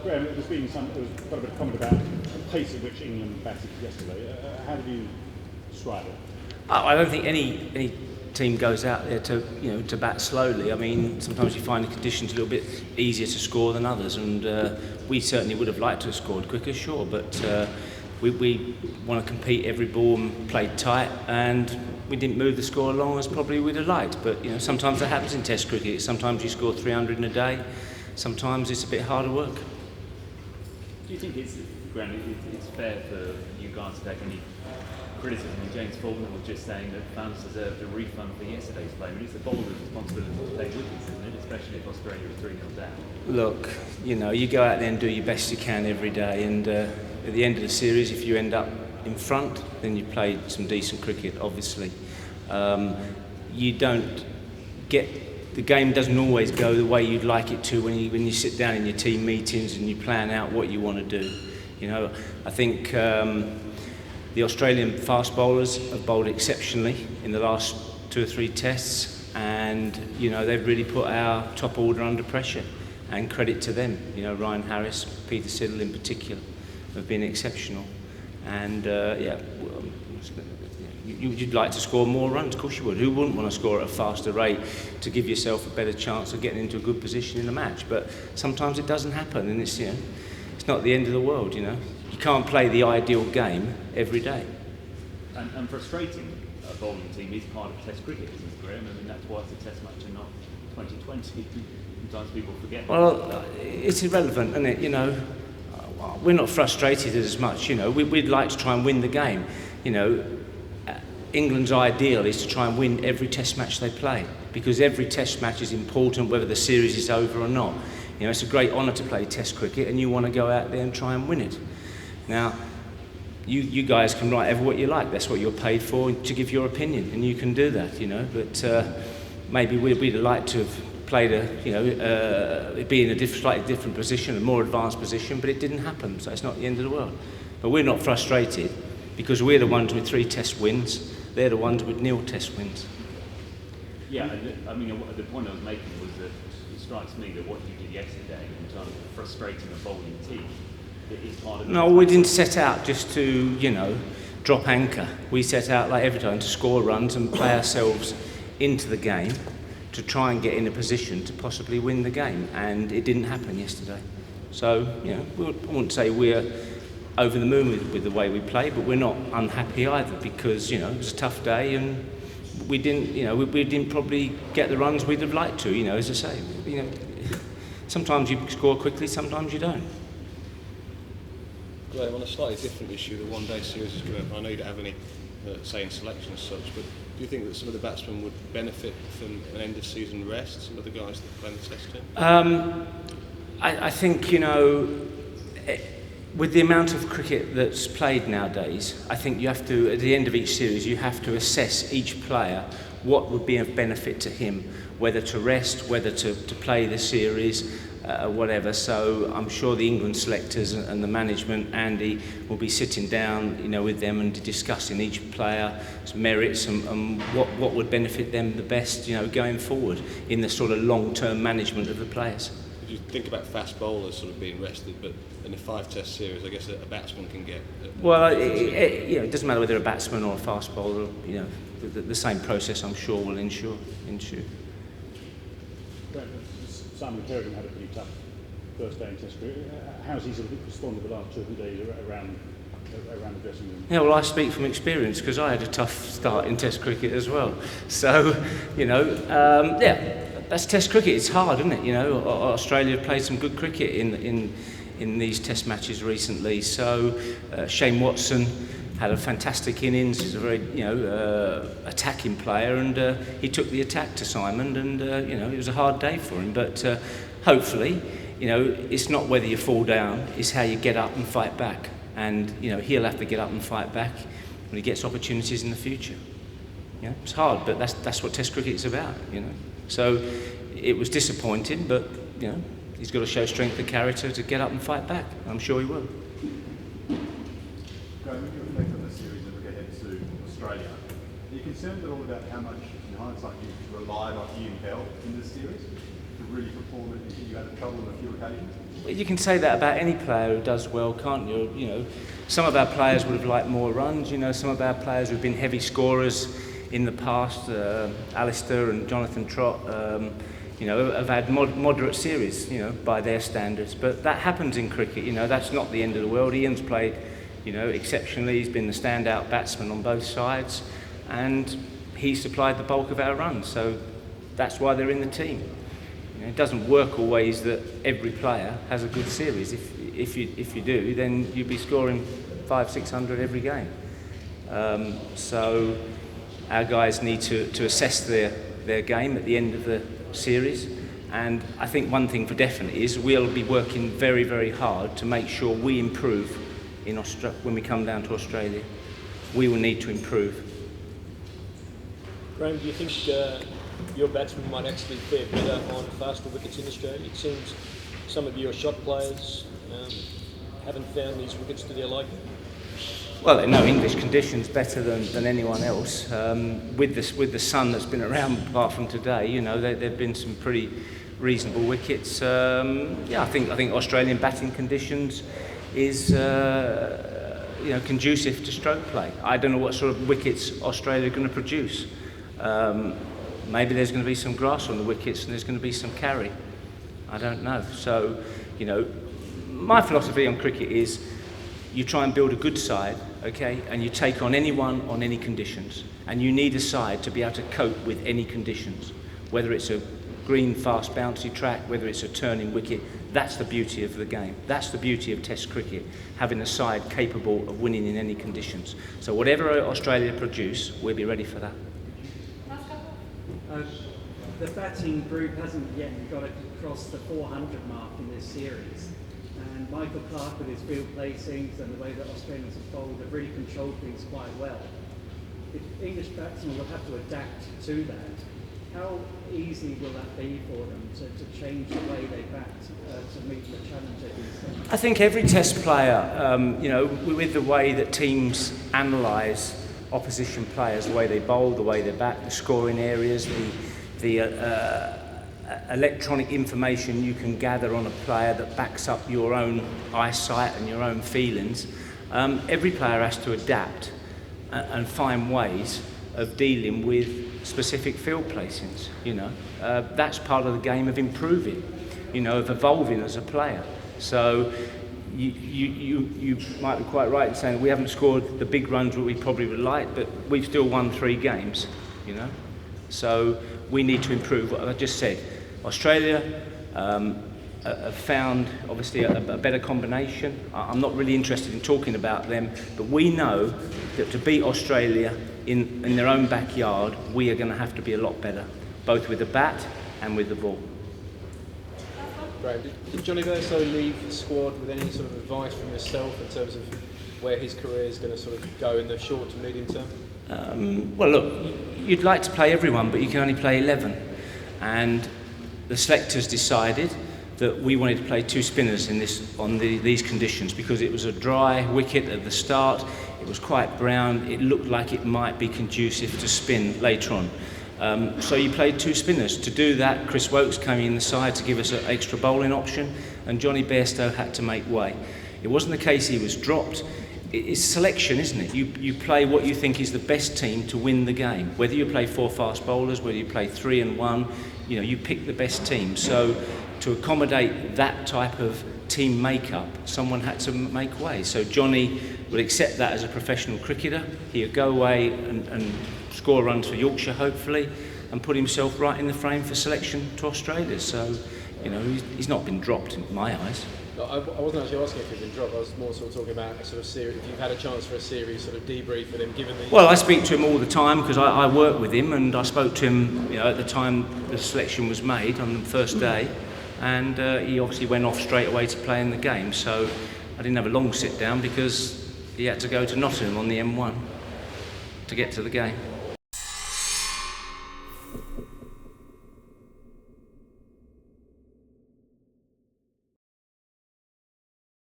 Graham, there was quite a bit of comment about the pace at which England batted yesterday. How did you describe it? I don't think any team goes out there to bat slowly. I mean, sometimes you find the conditions a little bit easier to score than others, and we certainly would have liked to have scored quicker, sure, but we want to compete every ball and play tight, and we didn't move the score along as probably we'd have liked. But sometimes that happens in Test cricket. Sometimes you score 300 in a day. Sometimes it's a bit harder work. Do you think it's fair for you guys to take any criticism of James Faulkner was just saying that fans deserved a refund for yesterday's play? I mean, it's the bowler's responsibility to take wickets, isn't it? Especially if Australia are 3-0 down. Look, you go out there and do your best you can every day, and at the end of the series, if you end up in front, then you played some decent cricket, obviously. You don't get... The game doesn't always go the way you'd like it to when you sit down in your team meetings and you plan out what you want to do. I think the Australian fast bowlers have bowled exceptionally in the last 2 or 3 tests, and they've really put our top order under pressure, and credit to them. Ryan Harris, Peter Siddle in particular have been exceptional, and you'd like to score more runs, of course you would. Who wouldn't want to score at a faster rate to give yourself a better chance of getting into a good position in the match? But sometimes it doesn't happen, and it's not the end of the world. You can't play the ideal game every day. And frustrating a bowling team is part of Test cricket, isn't it, Graham? I mean, that's why it's a Test match and not 2020. Sometimes people forget. Well, it's irrelevant, isn't it? We're not frustrated as much. We'd like to try and win the game. England's ideal is to try and win every Test match they play, because every Test match is important, whether the series is over or not. It's a great honour to play Test cricket, and you want to go out there and try and win it. Now, you guys can write ever what you like. That's what you're paid for, to give your opinion, and you can do that. But maybe we'd have liked to have played be in a slightly different position, a more advanced position, but it didn't happen. So it's not the end of the world. But we're not frustrated, because we're the ones with 3 Test wins. They're the ones with 0 Test wins. Yeah, I mean, the point I was making was that it strikes me that what you did yesterday in terms of frustrating a bowling team, it is part of... No, we didn't set out just to, drop anchor. We set out, like every time, to score runs and play ourselves into the game to try and get in a position to possibly win the game. And it didn't happen yesterday. So, I wouldn't say we're over the moon with the way we play, but we're not unhappy either, because it was a tough day and we didn't probably get the runs we'd have liked to. As I say, sometimes you score quickly, sometimes you don't. Graham, on a slightly different issue, the one-day series is coming up. I know you don't have any say in selection as such, but do you think that some of the batsmen would benefit from an end-of-season rest? Some of the guys that play in the Test team. I think with the amount of cricket that's played nowadays, I think you have to, at the end of each series, you have to assess each player what would be of benefit to him, whether to rest, whether to play the series, whatever. So I'm sure the England selectors and the management, Andy, will be sitting down, with them and discussing each player's merits and what would benefit them the best, going forward in the sort of long-term management of the players. You think about fast bowlers sort of being rested, but in a 5 Test series, I guess a batsman can get... Well, it doesn't matter whether a batsman or a fast bowler, the same process, I'm sure, will ensure. Simon Kerrigan had a pretty tough first day in Test cricket. How's he sort of responded the last 2 or 3 days around the dressing room? Yeah, well, I speak from experience, because I had a tough start in Test cricket as well. So, that's Test cricket. It's hard, isn't it? Australia have played some good cricket in these Test matches recently. So Shane Watson had a fantastic innings. He's a very attacking player, and he took the attack to Simon, and it was a hard day for him. But hopefully, it's not whether you fall down; it's how you get up and fight back. And he'll have to get up and fight back when he gets opportunities in the future. It's hard, but that's what Test cricket is about. So it was disappointing, but he's got to show strength of character to get up and fight back. I'm sure he will. Graham, when you reflect on the series and look ahead to Australia, are you concerned at all about how much, in hindsight, you relied on Ian Bell in this series to really performed and you think you had trouble on a few occasions? You can say that about any player who does well, can't you? You know, some of our players would have liked more runs. You know, some of our players who've been heavy scorers in the past, Alistair and Jonathan Trott, you know, have had moderate series, you know, by their standards. But that happens in cricket. You know, that's not the end of the world. Ian's played, you know, exceptionally. He's been the standout batsman on both sides, and he supplied the bulk of our runs. So that's why they're in the team. You know, it doesn't work always that every player has a good series. If you do, then you'd be scoring 500-600 every game. So our guys need to assess their game at the end of the series, and I think one thing for definite is we'll be working very, very hard to make sure we improve when we come down to Australia. We will need to improve. Graham, do you think your batsmen might actually fare better on faster wickets in Australia? It seems some of your shot players haven't found these wickets to their liking. Well, they know English conditions better than anyone else. With the sun that's been around, apart from today, you know, there've been some pretty reasonable wickets. Yeah, I think Australian batting conditions is you know, conducive to stroke play. I don't know what sort of wickets Australia are going to produce. Maybe there's going to be some grass on the wickets and there's going to be some carry. I don't know. So, you know, my philosophy on cricket is you try and build a good side, okay, and you take on anyone on any conditions. And you need a side to be able to cope with any conditions, whether it's a green, fast, bouncy track, whether it's a turning wicket. That's the beauty of the game. That's the beauty of Test cricket, having a side capable of winning in any conditions. So whatever Australia produce, we'll be ready for that. The batting group hasn't yet got across the 400 mark in this series. And Michael Clarke, with his field placings and the way that Australians have bowled, have really controlled things quite well. The English batsmen will have to adapt to that. How easy will that be for them to change the way they bat to meet the challenge at these days? I think every Test player, you know, with the way that teams analyse opposition players, the way they bowl, the way they bat, the scoring areas, the electronic information you can gather on a player that backs up your own eyesight and your own feelings, every player has to adapt and find ways of dealing with specific field placings. You know, that's part of the game of improving, you know, of evolving as a player. So you might be quite right in saying that we haven't scored the big runs that we probably would like, but we've still won 3 games, you know. So we need to improve. What I just said, Australia have found obviously a better combination. I'm not really interested in talking about them, but we know that to beat Australia in their own backyard, we are going to have to be a lot better, both with the bat and with the ball. Graham, did Johnny Bairstow leave the squad with any sort of advice from yourself in terms of where his career is going to sort of go in the short to medium term? Well, look, you'd like to play everyone, but you can only play 11. And the selectors decided that we wanted to play 2 spinners in these conditions because it was a dry wicket at the start. It was quite brown. It looked like it might be conducive to spin later on. So you played 2 spinners. To do that, Chris Wokes came in the side to give us an extra bowling option, and Johnny Bairstow had to make way. It wasn't the case he was dropped. It's selection, isn't it? You play what you think is the best team to win the game. Whether you play 4 fast bowlers, whether you play 3 and 1, you know, you pick the best team. So to accommodate that type of team makeup, someone had to make way. So Johnny would accept that as a professional cricketer. He would go away and score runs for Yorkshire, hopefully, and put himself right in the frame for selection to Australia. So, you know, he's not been dropped in my eyes. I wasn't actually asking if he'd been dropped. I was more sort of talking about a sort of series. If you've had a chance for a series sort of debrief with him, given the... Well, I speak to him all the time because I work with him, and I spoke to him, you know, at the time the selection was made on the first day, and he obviously went off straight away to play in the game. So I didn't have a long sit down because he had to go to Nottingham on the M1 to get to the game.